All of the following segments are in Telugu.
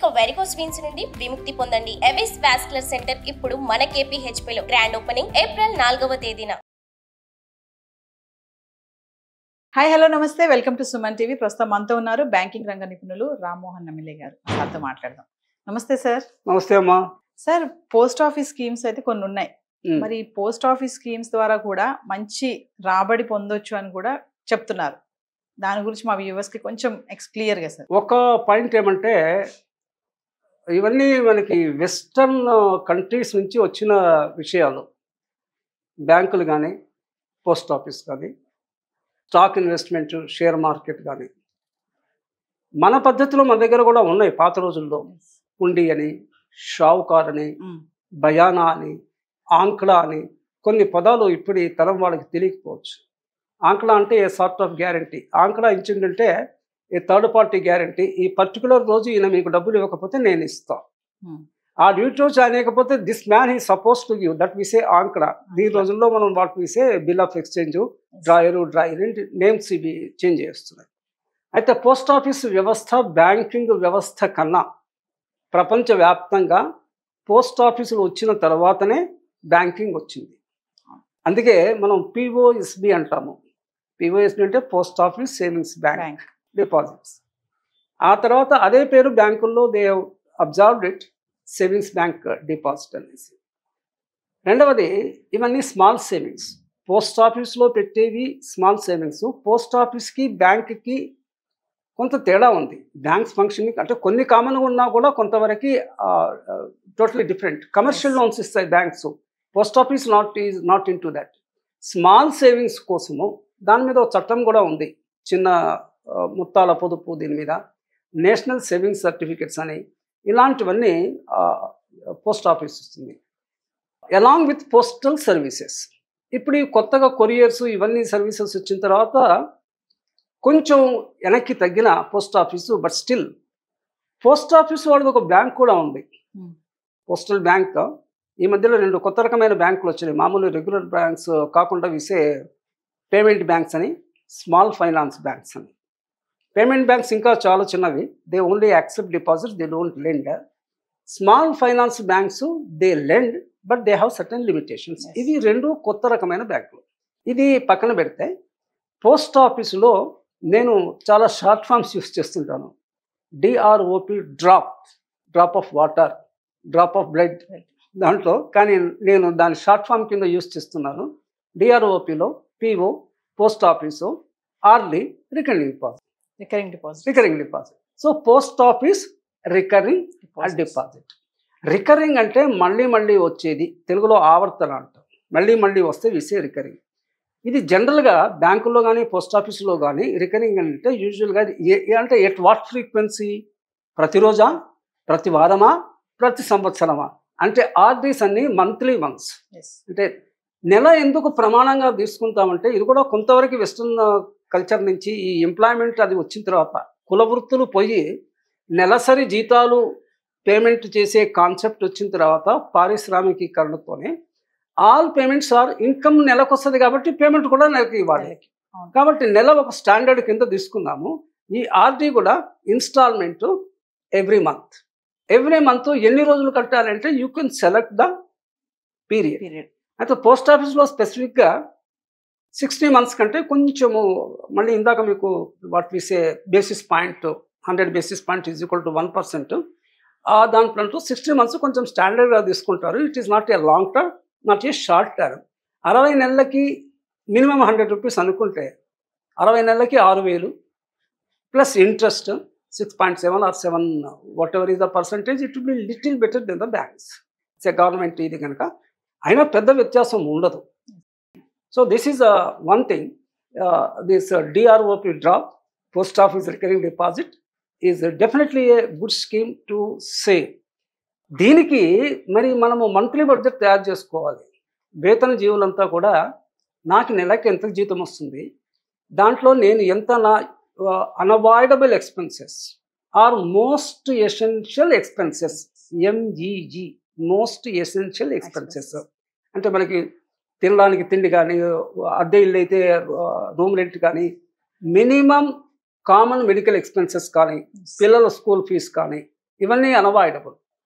ఇక వెరికోస్ వెయిన్స్ నుండి విముక్తి పొందండి. ఎవిస్ వాస్కులర్ సెంటర్ ఇప్పుడు మన KPHP లో గ్రాండ్ ఓపెనింగ్ ఏప్రిల్ 4వ తేదీన. హాయ్ హలో నమస్తే, వెల్కమ్ టు సుమన్ టీవీ. ప్రస్తుతం మనతో ఉన్నారు బ్యాంకింగ్ రంగ నిపుణులు రామ్మోహన్ నమిలే గారు. వారితో మాట్లాడదాం. నమస్తే సార్. నమస్తే అమ్మా. సార్, పోస్ట్ ఆఫీస్ స్కీమ్స్ అయితే కొన్ని ఉన్నాయి. మరి పోస్ట్ ఆఫీస్ స్కీమ్స్ ద్వారా కూడా మంచి రాబడి పొందొచ్చు అని కూడా చెప్తున్నారు. దాని గురించి మా వ్యూవర్స్ కి కొంచెం క్లియర్ గా సార్. ఒక పాయింట్ ఏమంటే, ఇవన్నీ మనకి వెస్టర్న్ కంట్రీస్ నుంచి వచ్చిన విషయాలు. బ్యాంకులు కానీ, పోస్ట్ ఆఫీస్ కానీ, స్టాక్ ఇన్వెస్ట్మెంట్, షేర్ మార్కెట్ కానీ మన పద్ధతిలో మన దగ్గర కూడా ఉన్నాయి. పాత రోజుల్లో హుండీ అని, షావుకార్ అని, బయానా అని, ఆంక్లా అని కొన్ని పదాలు ఇప్పుడు ఈ తరం వాళ్ళకి తెలియకపోవచ్చు. ఆంక్లా అంటే ఏ సార్ట్ ఆఫ్ గ్యారంటీ. ఆంక్లా ఇచ్చిందంటే ఏ థర్డ్ పార్టీ గ్యారంటీ. ఈ పర్టికులర్ రోజు ఈయన మీకు డబ్బులు ఇవ్వకపోతే నేను ఇస్తాను, ఆ డ్యూటీ రోజు అనేకపోతే this man he suppose to give, that విసే ఆంక్లా. ఈ రోజుల్లో మనం వాటి విసే bill of exchange, drawer names ఇవి చేంజ్ చేస్తున్నాయి. అయితే పోస్ట్ ఆఫీస్ వ్యవస్థ బ్యాంకింగ్ వ్యవస్థ కన్నా ప్రపంచవ్యాప్తంగా పోస్ట్ ఆఫీసులు వచ్చిన తర్వాతనే బ్యాంకింగ్ వచ్చింది. అందుకే మనం POSB అంటాము. POSB అంటే post office savings bank deposits. ఆ తర్వాత అదే పేరు బ్యాంకుల్లో they observed it, savings bank deposit అనేసి. రెండవది, ఇవన్నీ స్మాల్ సేవింగ్స్. పోస్ట్ ఆఫీస్లో పెట్టేవి స్మాల్ సేవింగ్స్. పోస్ట్ ఆఫీస్కి బ్యాంక్కి కొంత తేడా ఉంది. బ్యాంక్స్ ఫంక్షనింగ్ అంటే కొన్ని కామన్గా ఉన్నా కూడా కొంతవరకు టోటలీ డిఫరెంట్. కమర్షియల్ లోన్స్ ఇస్తాయి banks, post office not in to that. Small savings కోసము దాని మీద ఒక చట్టం కూడా ఉంది, చిన్న మొత్తాల పొదుపు, దీని మీద నేషనల్ సేవింగ్స్ సర్టిఫికెట్స్ అని, ఇలాంటివన్నీ పోస్ట్ ఆఫీస్ ఇస్తుంది. Along with postal services. ఇప్పుడు ఈ కొత్తగా కొరియర్స్ ఇవన్నీ సర్వీసెస్ వచ్చిన తర్వాత కొంచెం వెనక్కి తగ్గిన post office, but still post office వాళ్ళది ఒక బ్యాంక్ కూడా ఉంది, పోస్టల్ బ్యాంక్. ఈ మధ్యలో 2 కొత్త రకమైన బ్యాంకులు వచ్చినాయి. మామూలు రెగ్యులర్ బ్యాంక్స్ కాకుండా విసే పేమెంట్ బ్యాంక్స్ అని, స్మాల్ ఫైనాన్స్ బ్యాంక్స్ అని. పేమెంట్ బ్యాంక్స్ ఇంకా చాలా చిన్నవి, they only accept deposit, they don't lend. Small finance banks they lend, but they have certain limitations. ఇవి 2 కొత్త రకమైన బ్యాంకులు. ఇది పక్కన పెడితే పోస్ట్ ఆఫీసులో నేను చాలా షార్ట్ ఫామ్స్ యూస్ చేస్తుంటాను. DROP, drop of water, drop of blood దాంట్లో. కానీ నేను దాని షార్ట్ ఫామ్ కింద యూస్ చేస్తున్నాను. DROPలో PO post office, RD recurring deposit. So post office recurring deposit. Recurring అంటే మళ్ళీ మళ్ళీ వచ్చేది, తెలుగులో ఆవర్తన అంటారు. మళ్ళీ మళ్ళీ వస్తే విసే రికరింగ్. ఇది జనరల్గా బ్యాంకుల్లో కానీ పోస్ట్ ఆఫీసులో కానీ రికరింగ్ అంటే యూజువల్గా అంటే ఎట్ వాట్ ఫ్రీక్వెన్సీ, ప్రతిరోజా, ప్రతి వారమా, ప్రతి సంవత్సరమా అంటే ఆర్డీస్ అన్ని మంత్లీ వన్స్. అంటే నెల ఎందుకు ప్రమాణంగా తీసుకుంటామంటే ఇది కూడా కొంతవరకు వెస్ట్రన్ కల్చర్ నుంచి ఈ ఎంప్లాయ్మెంట్ అది వచ్చిన తర్వాత కుల వృత్తులు పోయి నెలసరి జీతాలు పేమెంట్ చేసే కాన్సెప్ట్ వచ్చిన తర్వాత పారిశ్రామికీకరణతోనే ఆల్ పేమెంట్స్ ఆర్ ఇన్కమ్ నెలకు వస్తుంది కాబట్టి పేమెంట్ కూడా నెలకు ఇవ్వాలి. కాబట్టి నెల ఒక స్టాండర్డ్ కింద తీసుకుందాము. ఈ ఆర్డీ కూడా ఇన్స్టాల్మెంట్ ఎవ్రీ మంత్ ఎన్ని రోజులు కట్టాలంటే you can select the period. అయితే పోస్ట్ ఆఫీస్లో స్పెసిఫిక్గా 60 months కంటే కొంచెము, మళ్ళీ ఇందాక మీకు వాట్ విసే basis point 100 basis points is equal to 1%. దాంట్లో 60 months కొంచెం స్టాండర్డ్గా తీసుకుంటారు. It is not a long term, not a short term. 60 నెలలకి మినిమం 100 rupees అనుకుంటే 60 నెలలకి 6,000 plus interest 6.7 or 7, whatever is the percentage, it will be little better than the banks. It's government ఇది కనుక అయినా పెద్ద వ్యత్యాసం ఉండదు. So this is one thing. This DROP drop, post office recurring deposit, is definitely a good scheme to save. దీనికి మరి మనము మంత్లీ బడ్జెట్ తయారు చేసుకోవాలి. వేతన జీవులంతా కూడా నాకు నెలకి ఎంత జీతం వస్తుంది, దాంట్లో నేను ఎంత నా unavoidable expenses or most essential expenses, MGE, most essential expenses అంటే మనకి తినడానికి తిండి కానీ, అద్దె ఇల్లు అయితే రూమ్ రెంట్ కానీ, మినిమం కామన్ మెడికల్ ఎక్స్పెన్సెస్ కానీ, పిల్లల స్కూల్ ఫీజు కానీ, ఇవన్నీ అన్అవాయిడబుల్.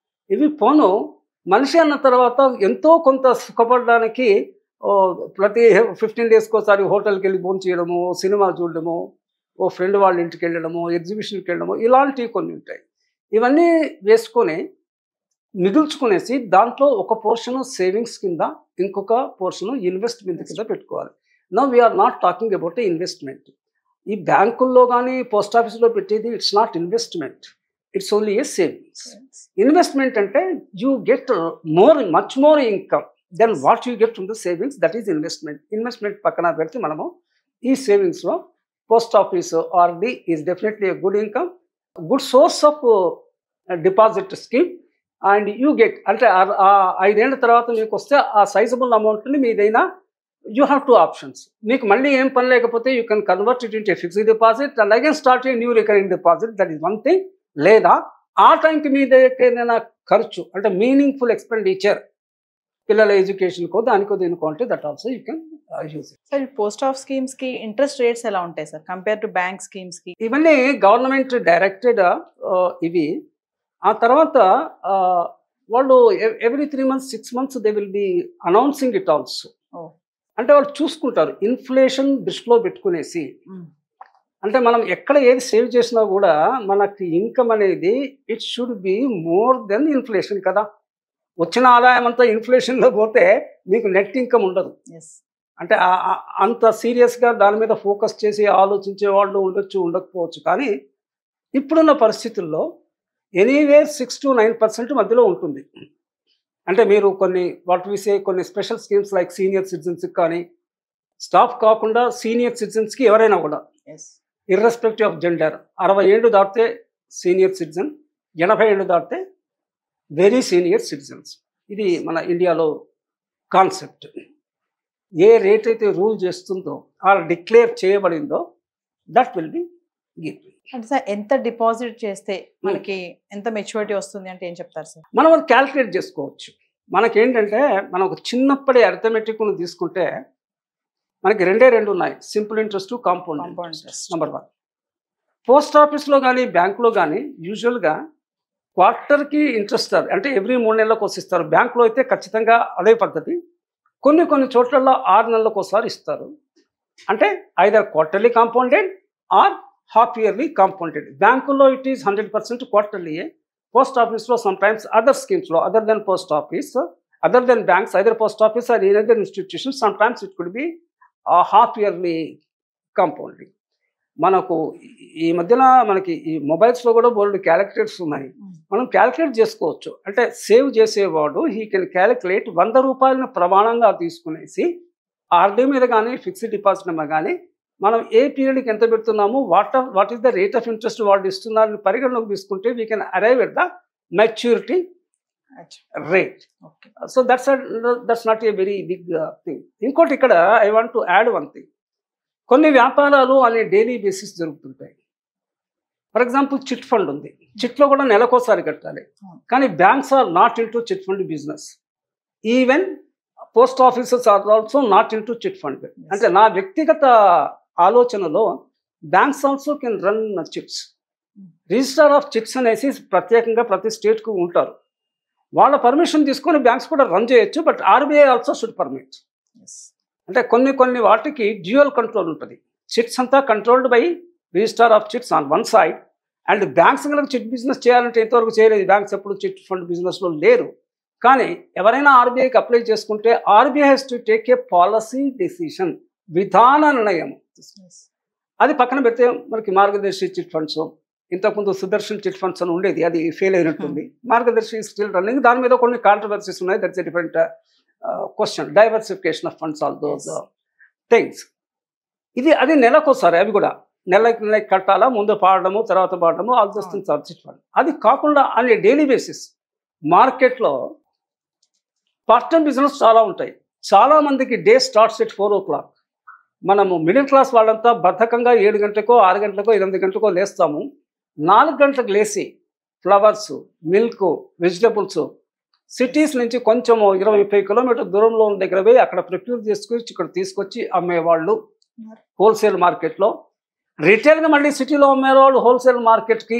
ఇవి పోను మనిషి అన్న తర్వాత ఎంతో కొంత సుఖపడడానికి ప్రతి 15 డేస్కి ఒకసారి హోటల్కి వెళ్ళి భోజనం చేయడము, సినిమా చూడడము, ఓ ఫ్రెండ్ వాళ్ళ ఇంటికి వెళ్ళడము, ఎగ్జిబిషన్కి వెళ్ళడము, ఇలాంటివి కొన్ని ఉంటాయి. ఇవన్నీ వేసుకొని మిగుల్చుకునేసి దాంట్లో ఒక పోర్షన్ సేవింగ్స్ కింద, ఇంకొక పోర్షన్ ఇన్వెస్ట్మెంట్ కింద పెట్టుకోవాలి. Now we're not talking about investment. ఈ బ్యాంకుల్లో కానీ పోస్ట్ ఆఫీస్లో పెట్టేది it's not investment, it's only a savings. Investment అంటే you get much more income than what you get from the savings, that is investment. Investment పక్కన పెడితే మనము ఈ సేవింగ్స్లో post office RD is definitely a good income, good source of deposit scheme. And you get అంటే 5 ఏళ్ల తర్వాత మీకు వస్తే ఆ సైజబుల్ అమౌంట్ని మీదైనా యూ హ్యావ్ 2 ఆప్షన్స్. మీకు మళ్ళీ ఏం పని లేకపోతే you can convert it into fixed deposit and again start a new recurring deposit, that is one thing. లేదా ఆ టైంకి మీద ఏదైనా ఖర్చు అంటే మీనింగ్ఫుల్ ఎక్స్పెండిచర్, పిల్లల ఎడ్యుకేషన్కో దానికో దీనికో అంటే that also you can use it. Sir post of schemes కి ఇంట్రెస్ట్ రేట్స్ ఎలా ఉంటాయి sir compare to bank schemes కి? ఇవన్నీ గవర్నమెంట్ డైరెక్టెడ్ ఇవి. ఆ తర్వాత వాళ్ళు every 3 months 6 months they will be announcing it also. అంటే వాళ్ళు చూసుకుంటారు ఇన్ఫ్లేషన్ దృష్టిలో పెట్టుకునేసి. అంటే మనం ఎక్కడ ఏది సేవ్ చేసినా కూడా మనకి ఇన్కమ్ అనేది it should be more than inflation కదా. వచ్చిన ఆదాయం అంతా ఇన్ఫ్లేషన్లో పోతే మీకు నెట్ ఇన్కమ్ ఉండదు. అంటే అంత సీరియస్గా దాని మీద ఫోకస్ చేసి ఆలోచించే వాళ్ళు ఉండొచ్చు, ఉండకపోవచ్చు. కానీ ఇప్పుడున్న పరిస్థితుల్లో ఎనీవే 6 to 9% మధ్యలో ఉంటుంది. అంటే మీరు కొన్ని స్పెషల్ స్కీమ్స్ లైక్ సీనియర్ సిటిజన్స్కి కానీ, స్టాఫ్ కాకుండా సీనియర్ సిటిజన్స్కి ఎవరైనా కూడా ఇర్రెస్పెక్టివ్ ఆఫ్ జెండర్ 60 ఏళ్ళు దాటితే సీనియర్ సిటిజన్, 80 ఏళ్ళు దాటితే వెరీ సీనియర్ సిటిజన్స్. ఇది మన ఇండియాలో కాన్సెప్ట్. ఏ రేట్ అయితే రూల్ చేస్తుందో ఆర్ డిక్లేర్ చేయబడిందో దట్ విల్ బి గివ్. అంటే సార్ ఎంత డిపాజిట్ చేస్తే మనకి ఎంత మెచ్యూరిటీ వస్తుంది అంటే ఏం చెప్తారు సార్? మనం అది క్యాల్కులేట్ చేసుకోవచ్చు. మనకేంటంటే మనం ఒక చిన్నప్పటి అర్థమెటిక్ తీసుకుంటే మనకి 2 ఉన్నాయి, simple interest, compound interest. Number 1 post ఆఫీస్లో కానీ బ్యాంకులో కానీ యూజువల్గా క్వార్టర్కి ఇంట్రెస్ట్ అంటే ఎవ్రీ 3 నెలలకు వస్తారు. బ్యాంకులో అయితే ఖచ్చితంగా అదే పద్ధతి. కొన్ని చోట్లలో 6 నెలలకు ఒకసారి ఇస్తారు. అంటే either quarterly compounded or half yearly compounded. బ్యాంకుల్లో ఇట్ ఈస్ 100% క్వార్టర్లీయే. పోస్ట్ ఆఫీస్లో సమ్ టైమ్స్ అదర్ స్కీమ్స్లో other than post office, other than banks, either post office or any other institution, sometimes it could be half yearly compounding. మనకు ఈ మధ్యన మనకి ఈ మొబైల్స్లో కూడా బోల్డ్ క్యాలిక్యులేటర్స్ ఉన్నాయి. మనం క్యాలిక్యులేట్ చేసుకోవచ్చు. అంటే సేవ్ చేసేవాడు హీ కెన్ క్యాలిక్యులేట్ 100 రూపాయలను ప్రమాణంగా తీసుకునేసి ఆర్డీ మీద కానీ ఫిక్స్డ్ డిపాజిట్ మీద కానీ మనం ఏ పీరియడ్కి ఎంత పెడుతున్నాము, what is the rate of interest వాళ్ళు ఇస్తున్నారని పరిగణలోకి తీసుకుంటే we can arrive at the maturity rate. So that's not a very big thing. ఇంకోటి ఇక్కడ I want to add one thing. కొన్ని వ్యాపారాలు అనే డైలీ బేసిస్ జరుగుతుంటాయి. ఫర్ ఎగ్జాంపుల్ చిట్ ఫండ్ ఉంది. చిట్లో కూడా నెలకోసారి కట్టాలి. కానీ banks are not into chit fund business. Even post offices are also not into chit fund. అంటే నా వ్యక్తిగత ఆలోచనలో banks also can run chits. Register of chits అనేసి ప్రత్యేకంగా ప్రతి స్టేట్కు ఉంటారు. వాళ్ళ పర్మిషన్ తీసుకొని బ్యాంక్స్ కూడా రన్ చేయొచ్చు. But RBI also should permit. అంటే కొన్ని వాటికి డ్యూయల్ కంట్రోల్ ఉంటుంది. చిట్స్ అంతా controlled by register of chits on one side, and banks కనుక చిట్ బిజినెస్ చేయాలంటే ఇంతవరకు చేయలేదు. బ్యాంక్స్ ఎప్పుడు చిట్ ఫండ్ బిజినెస్లో లేరు. కానీ ఎవరైనా ఆర్బీఐకి అప్లై చేసుకుంటే RBI has to take a policy decision, విధాన నిర్ణయం. అది పక్కన పెడితే మనకి మార్గదర్శి చిట్ ఫండ్స్, ఇంతకుముందు సుదర్శన్ చిట్ ఫండ్స్ అని ఉండేది, అది ఫెయిల్ అయినట్టుంది. మార్గదర్శి స్టిల్ రన్నింగ్. దాని మీద కొన్ని కాంట్రవర్సీస్ ఉన్నాయి. That's a different question. Diversification of funds, all those things. అది నెలకోసారి. అవి కూడా నెలకి కట్టాలా, ముందు పాడడము తర్వాత పాడడము, all those things are chit fund. అది కాకుండా అనే డైలీ బేసిస్ మార్కెట్లో పార్ట్ టైం బిజినెస్ చాలా ఉంటాయి. చాలామందికి డే స్టార్ట్స్ ఎట్ 4 o'clock. మనము మిడిల్ క్లాస్ వాళ్ళంతా బద్ధకంగా 7 గంటలకో 6 గంటలకో 8 గంటలకో లేస్తాము. 4 గంటలకు లేచి ఫ్లవర్స్, మిల్క్, వెజిటబుల్స్ సిటీస్ నుంచి కొంచెం 20-30 కిలోమీటర్ దూరంలో ఉన్న దగ్గర పోయి అక్కడ ప్రొక్యూర్ చేసుకొచ్చి ఇక్కడ తీసుకొచ్చి అమ్మేవాళ్ళు హోల్సేల్ మార్కెట్లో. రిటైల్గా మళ్ళీ సిటీలో అమ్మేవాళ్ళు హోల్సేల్ మార్కెట్కి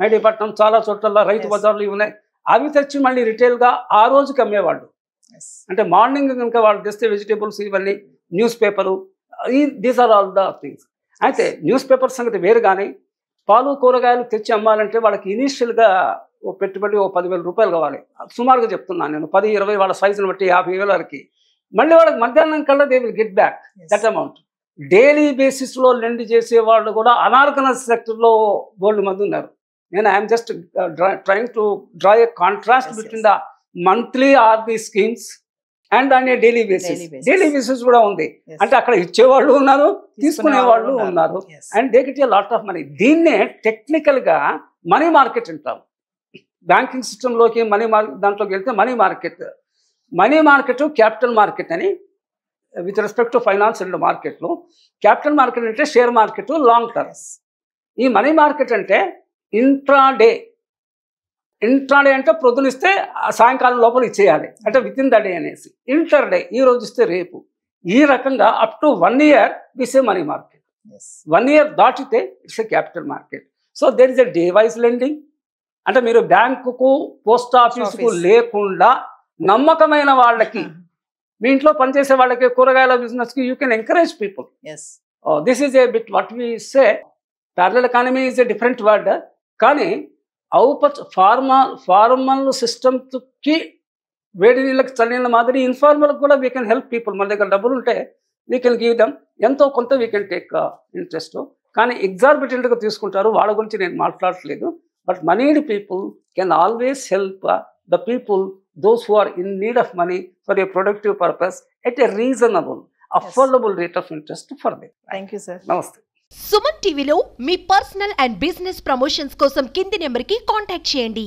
మైదీపట్నం చాలా చోట్ల రైతు Yes. బజార్లు ఇవి ఉన్నాయి. అవి తెచ్చి మళ్ళీ రిటైల్గా ఆ రోజుకి అమ్మేవాళ్ళు. అంటే మార్నింగ్ కనుక వాళ్ళు తెస్తే వెజిటేబుల్స్ ఇవన్నీ newspaper these are all the things. అయితే న్యూస్ పేపర్ సంగతి వేరు, కానీ పాలు కూరగాయలు తెచ్చి అమ్మాలంటే వాళ్ళకి ఇనీషియల్గా ఓ పెట్టుబడి ఓ 10,000 రూపాయలు కావాలి. సుమారుగా చెప్తున్నాను నేను, 10-20 వాళ్ళ సైజుని బట్టి 50,000 వరకు. మళ్ళీ వాళ్ళకి మధ్యాహ్నం కల్లా they will get back that amount. Daily బేసిస్లో లెండ్ చేసే వాళ్ళు కూడా అనార్గనైజ్ సెక్టర్లో బోల్డ్ మంది ఉన్నారు. నేను I'm just trying to draw a contrast between the monthly RD schemes and అనే డైలీ బేసిస్. డైలీ బేసిస్ కూడా ఉంది. అంటే అక్కడ ఇచ్చేవాళ్ళు ఉన్నారు, తీసుకునే వాళ్ళు ఉన్నారు. And they get a lot of money. దీన్నే టెక్నికల్గా మనీ మార్కెట్ అంటాం. బ్యాంకింగ్ సిస్టంలోకి దాంట్లోకి వెళ్తే మనీ మార్కెట్ క్యాపిటల్ మార్కెట్ అని with respect to finance and మార్కెట్లో. క్యాపిటల్ మార్కెట్ అంటే షేర్ మార్కెట్ లాంగ్ టర్మ్. ఈ మనీ మార్కెట్ అంటే ఇంట్రాడే అంటే ప్రొద్దునిస్తే సాయంకాలం లోపల ఇచ్చేయాలి, అంటే విత్ ఇన్ ద డే అనేసి. ఇంటర్ డే ఈ రోజు ఇస్తే రేపు. ఈ రకంగా up to 1 year it's a money market. 1 year దాటితే it's a capital market. So there is a day wise lending. అంటే మీరు బ్యాంకుకు పోస్ట్ ఆఫీసుకు లేకుండా నమ్మకమైన వాళ్ళకి, మీ ఇంట్లో పనిచేసే వాళ్ళకి, కూరగాయల బిజినెస్కి you can encourage people. This is a bit what we say parallel economy is a different word. కానీ ఫార్మల్ సిస్టమ్కి వేడి నీళ్ళకి చల్లిన మాదిరి ఇన్ఫార్మల్కి కూడా వీ కెన్ హెల్ప్ పీపుల్. మన దగ్గర డబ్బులు ఉంటే వీ కెన్ గివ్ దెమ్, ఎంతో కొంత వీ కెన్ టేక్ ఇంట్రెస్ట్. కానీ ఎగ్జార్బిటెంట్గా తీసుకుంటారు, వాళ్ళ గురించి నేను మాట్లాడట్లేదు. But moneyed people can always help the people, those who are in need of money for a productive purpose at a reasonable, affordable rate of interest for them. Thank you, sir. Namaste. Suman టీవీలో మీ పర్సనల్ అండ్ బిజినెస్ ప్రమోషన్స్ కోసం కింది నెంబర్కి కాంటాక్ట్ చేయండి.